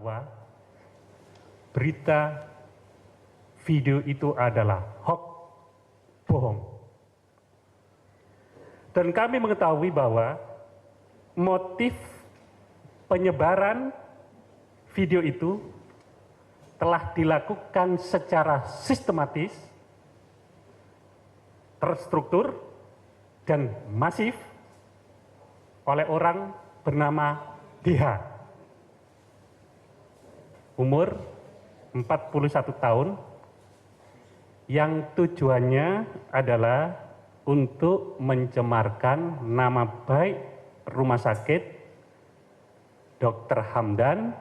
bahwa berita video itu adalah hoax, bohong. Dan kami mengetahui bahwa motif penyebaran video itu telah dilakukan secara sistematis, terstruktur, dan masif oleh orang bernama DH. Umur 41 tahun, yang tujuannya adalah untuk mencemarkan nama baik rumah sakit Dr. Hamdan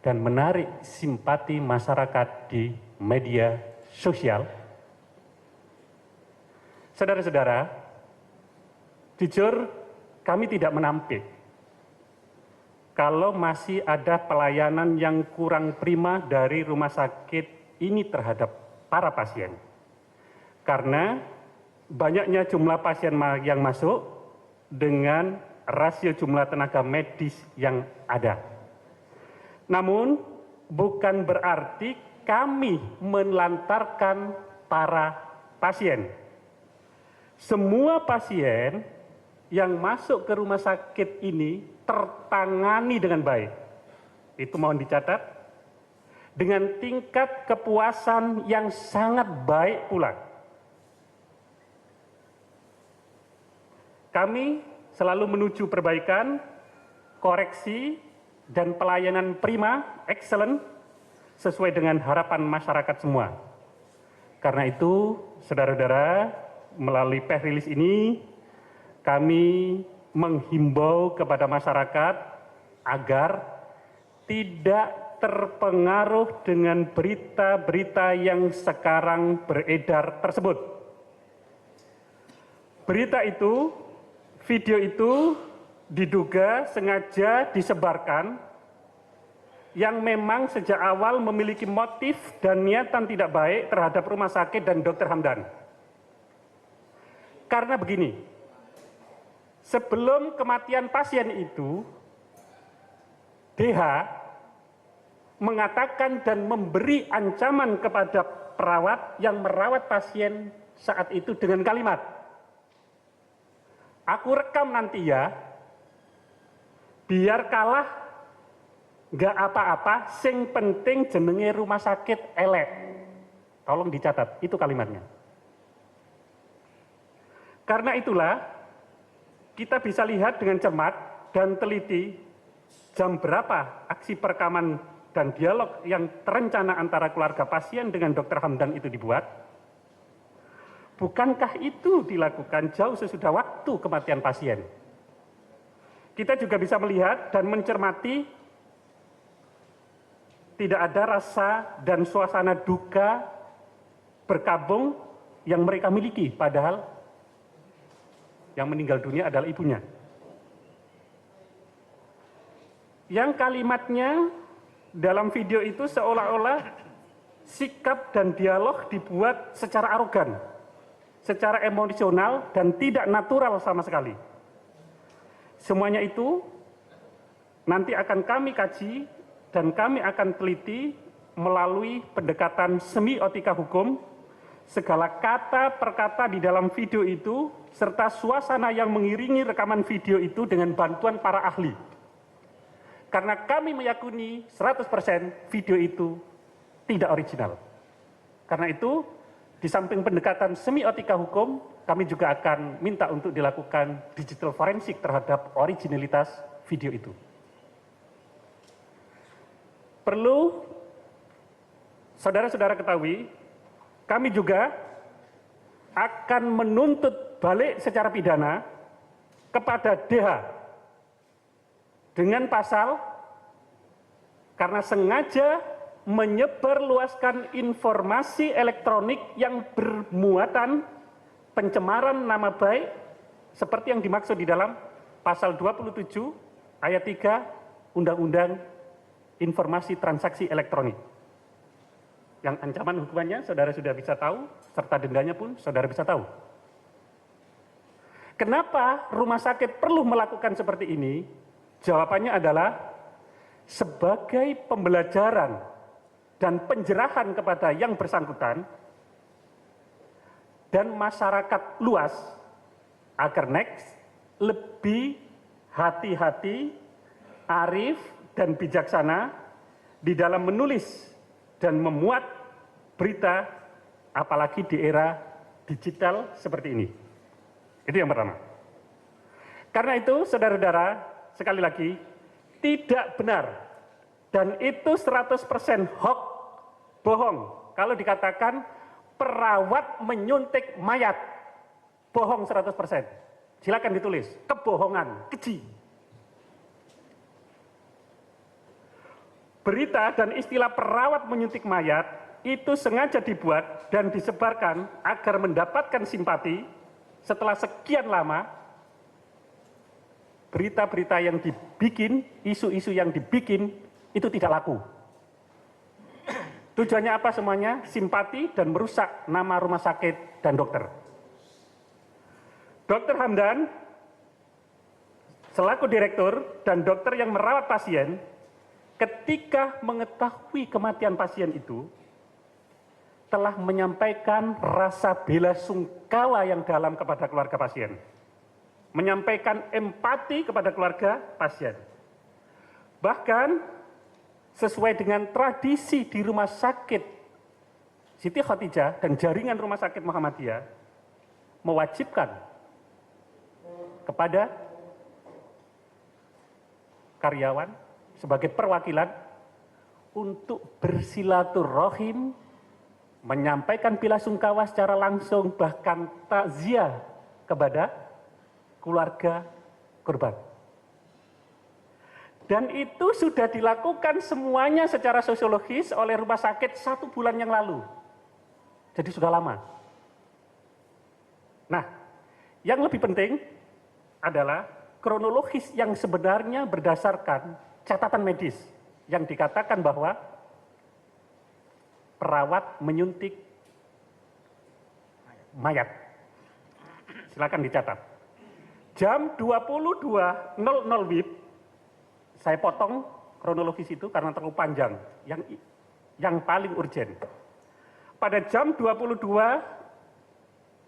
dan menarik simpati masyarakat di media sosial. Saudara-saudara, jujur kami tidak menampik kalau masih ada pelayanan yang kurang prima dari rumah sakit ini terhadap para pasien. Karena banyaknya jumlah pasien yang masuk dengan rasio jumlah tenaga medis yang ada. Namun bukan berarti kami menelantarkan para pasien. Semua pasien yang masuk ke rumah sakit ini tertangani dengan baik. Itu mohon dicatat, dengan tingkat kepuasan yang sangat baik pula. Kami selalu menuju perbaikan, koreksi, dan pelayanan prima, excellent, sesuai dengan harapan masyarakat semua. Karena itu, saudara-saudara, melalui press release ini, kami menghimbau kepada masyarakat agar tidak terpengaruh dengan berita-berita yang sekarang beredar tersebut. Berita itu, video itu diduga sengaja disebarkan yang memang sejak awal memiliki motif dan niatan tidak baik terhadap rumah sakit dan Dr. Hamdan. Karena begini, sebelum kematian pasien itu, DH mengatakan dan memberi ancaman kepada perawat yang merawat pasien saat itu dengan kalimat, "Aku rekam nanti ya, biar kalah nggak apa-apa, sing penting jenenge rumah sakit elek." Tolong dicatat, itu kalimatnya. Karena itulah, kita bisa lihat dengan cermat dan teliti jam berapa aksi perekaman dan dialog yang terencana antara keluarga pasien dengan Dr. Hamdan itu dibuat. Bukankah itu dilakukan jauh sesudah waktu kematian pasien? Kita juga bisa melihat dan mencermati tidak ada rasa dan suasana duka berkabung yang mereka miliki, padahal yang meninggal dunia adalah ibunya. Yang kalimatnya dalam video itu seolah-olah sikap dan dialog dibuat secara arogan, secara emosional dan tidak natural sama sekali. Semuanya itu nanti akan kami kaji dan kami akan teliti melalui pendekatan semiotika hukum, segala kata per kata di dalam video itu serta suasana yang mengiringi rekaman video itu dengan bantuan para ahli. Karena kami meyakini 100% video itu tidak original. Karena itu, di samping pendekatan semiotika hukum, kami juga akan minta untuk dilakukan digital forensik terhadap originalitas video itu. Perlu saudara-saudara ketahui, kami juga akan menuntut balik secara pidana kepada DH dengan pasal karena sengaja menyebarluaskan informasi elektronik yang bermuatan pencemaran nama baik seperti yang dimaksud di dalam pasal 27 ayat 3 Undang-Undang Informasi Transaksi Elektronik. Yang ancaman hukumannya saudara sudah bisa tahu, serta dendanya pun saudara bisa tahu. Kenapa rumah sakit perlu melakukan seperti ini? Jawabannya adalah sebagai pembelajaran dan penjerahan kepada yang bersangkutan dan masyarakat luas agar next lebih hati-hati, arif, dan bijaksana di dalam menulis dan memuat berita, apalagi di era digital seperti ini. Itu yang pertama. Karena itu, saudara-saudara, sekali lagi, tidak benar dan itu 100% hoax, bohong. Kalau dikatakan perawat menyuntik mayat, bohong 100%. Silakan ditulis, kebohongan, keji. Berita dan istilah perawat menyuntik mayat itu sengaja dibuat dan disebarkan agar mendapatkan simpati. Setelah sekian lama, berita-berita yang dibikin, isu-isu yang dibikin, itu tidak laku. Tujuannya apa semuanya? Simpati dan merusak nama rumah sakit dan dokter. Dr. Hamdan, selaku direktur dan dokter yang merawat pasien, ketika mengetahui kematian pasien itu, telah menyampaikan rasa bela sungkawa yang dalam kepada keluarga pasien. Menyampaikan empati kepada keluarga pasien. Bahkan, sesuai dengan tradisi di rumah sakit Siti Khadijah dan jaringan rumah sakit Muhammadiyah, mewajibkan kepada karyawan sebagai perwakilan untuk bersilaturahim, menyampaikan bela sungkawa secara langsung, bahkan takziah kepada keluarga korban. Dan itu sudah dilakukan semuanya secara sosiologis oleh rumah sakit 1 bulan yang lalu. Jadi sudah lama. Nah, yang lebih penting adalah kronologis yang sebenarnya berdasarkan catatan medis yang dikatakan bahwa perawat menyuntik mayat. Silakan dicatat. Jam 22.00 WIB, saya potong kronologis itu karena terlalu panjang, yang paling urgen. Pada jam 22.00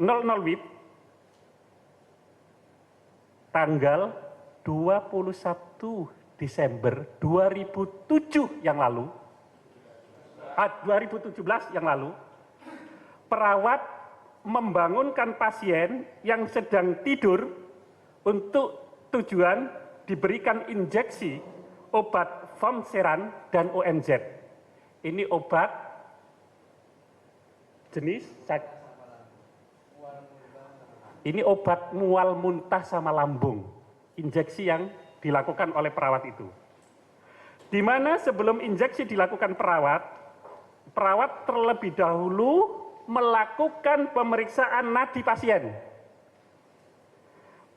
WIB, tanggal 21 Desember 2007 yang lalu, 2017 yang lalu, perawat membangunkan pasien yang sedang tidur untuk tujuan diberikan injeksi obat Fomseran dan OMZ. Ini obat jenis, ini obat mual muntah sama lambung, injeksi yang dilakukan oleh perawat itu. Di mana sebelum injeksi dilakukan perawat terlebih dahulu melakukan pemeriksaan nadi pasien.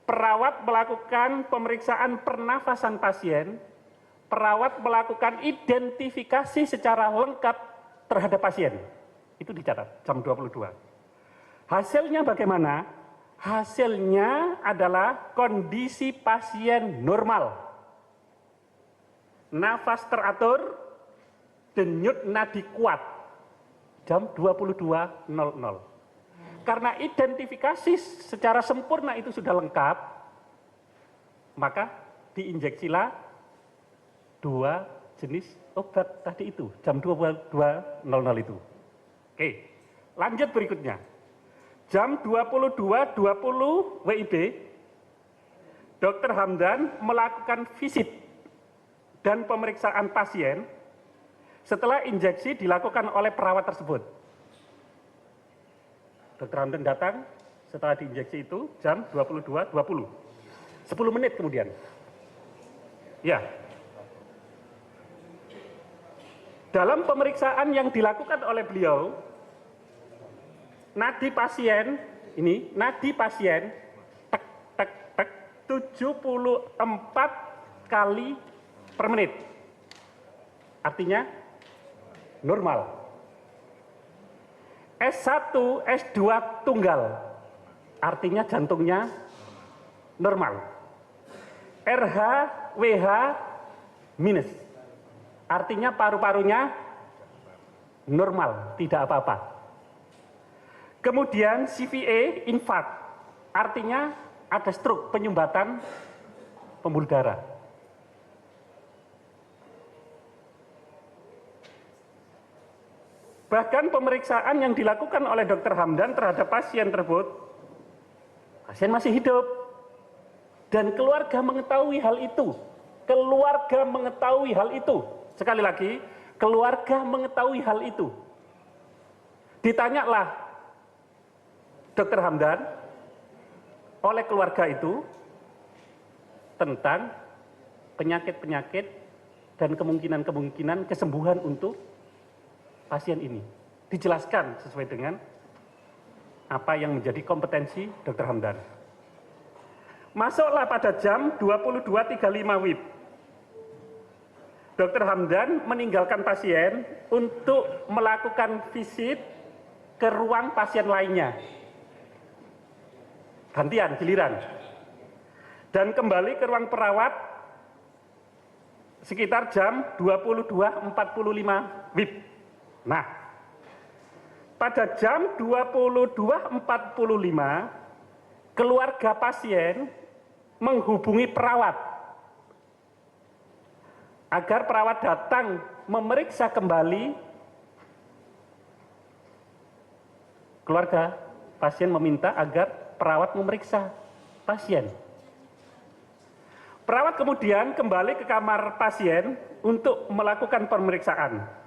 Perawat melakukan pemeriksaan pernafasan pasien, perawat melakukan identifikasi secara lengkap terhadap pasien. Itu dicatat, jam 22. Hasilnya bagaimana? Hasilnya adalah kondisi pasien normal. Nafas teratur, denyut nadi kuat. Jam 22.00. Karena identifikasi secara sempurna itu sudah lengkap, maka diinjeksilah 2 jenis obat tadi itu, jam 22.00 itu. Oke, lanjut berikutnya. Jam 22.20 WIB, Dr. Hamdan melakukan visit dan pemeriksaan pasien setelah injeksi dilakukan oleh perawat tersebut. Dr. Hamdan datang setelah diinjeksi itu jam 22.20. 10 menit kemudian. Ya. Dalam pemeriksaan yang dilakukan oleh beliau, nadi pasien, ini nadi pasien tek tek tek 74 kali per menit. Artinya normal. S1, S2 tunggal, artinya jantungnya normal. RH, WH minus, artinya paru-parunya normal, tidak apa-apa. Kemudian CVA, infark, artinya ada stroke, penyumbatan pembuluh darah. Bahkan pemeriksaan yang dilakukan oleh Dr. Hamdan terhadap pasien tersebut, pasien masih hidup. Dan keluarga mengetahui hal itu. Keluarga mengetahui hal itu. Sekali lagi, keluarga mengetahui hal itu. Ditanyalah Dr. Hamdan oleh keluarga itu tentang penyakit-penyakit dan kemungkinan-kemungkinan kesembuhan untuk pasien ini. Dijelaskan sesuai dengan apa yang menjadi kompetensi Dr. Hamdan. Masuklah pada jam 22.35 WIB. Dr. Hamdan meninggalkan pasien untuk melakukan visit ke ruang pasien lainnya. Gantian, giliran. Dan kembali ke ruang perawat sekitar jam 22.45 WIB. Nah, pada jam 22.45, keluarga pasien menghubungi perawat agar perawat datang memeriksa kembali. Keluarga pasien meminta agar perawat memeriksa pasien. Perawat kemudian kembali ke kamar pasien untuk melakukan pemeriksaan.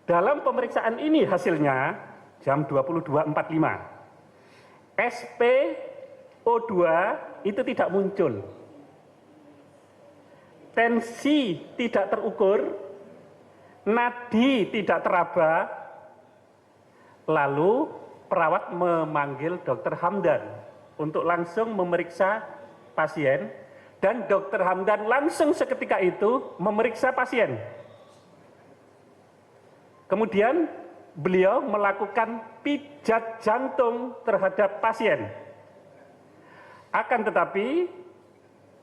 Dalam pemeriksaan ini hasilnya jam 22.45. SpO2 itu tidak muncul. Tensi tidak terukur, nadi tidak teraba. Lalu perawat memanggil Dr. Hamdan untuk langsung memeriksa pasien, dan Dr. Hamdan langsung seketika itu memeriksa pasien. Kemudian beliau melakukan pijat jantung terhadap pasien. Akan tetapi,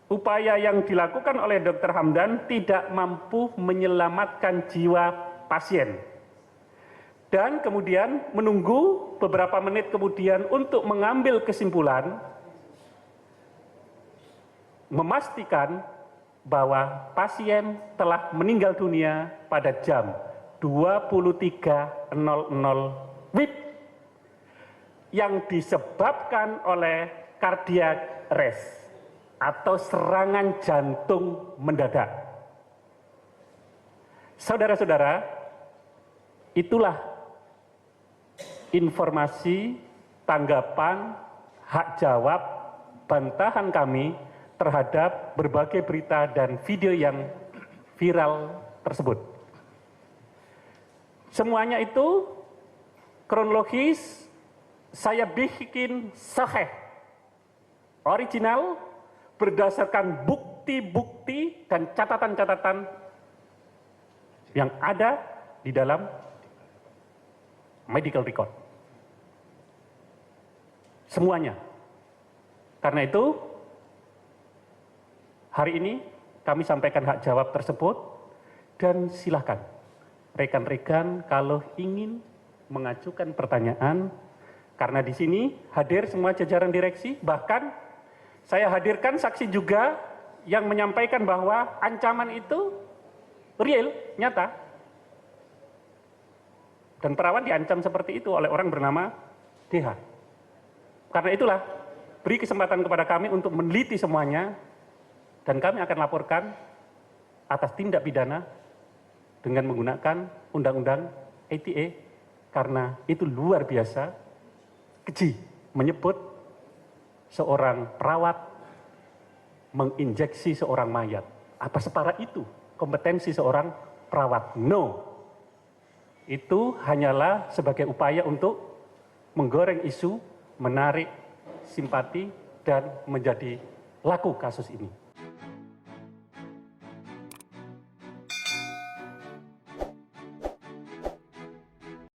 upaya yang dilakukan oleh Dr. Hamdan tidak mampu menyelamatkan jiwa pasien. Dan kemudian menunggu beberapa menit kemudian untuk mengambil kesimpulan, memastikan bahwa pasien telah meninggal dunia pada jam 23.00 WIB yang disebabkan oleh cardiac arrest atau serangan jantung mendadak. Saudara-saudara, itulah informasi, tanggapan, hak jawab, bantahan kami terhadap berbagai berita dan video yang viral tersebut. Semuanya itu kronologis saya bikin sahih, original, berdasarkan bukti-bukti dan catatan-catatan yang ada di dalam medical record. Semuanya. Karena itu, hari ini kami sampaikan hak jawab tersebut, dan silakan rekan-rekan kalau ingin mengajukan pertanyaan, karena di sini hadir semua jajaran direksi, bahkan saya hadirkan saksi juga yang menyampaikan bahwa ancaman itu real, nyata. Dan perawat diancam seperti itu oleh orang bernama DH. Karena itulah, beri kesempatan kepada kami untuk meneliti semuanya, dan kami akan laporkan atas tindak pidana dengan menggunakan Undang-Undang ITE, karena itu luar biasa keji menyebut seorang perawat menginjeksi seorang mayat. Apa separah itu kompetensi seorang perawat? No. Itu hanyalah sebagai upaya untuk menggoreng isu, menarik simpati, dan menjadi laku kasus ini.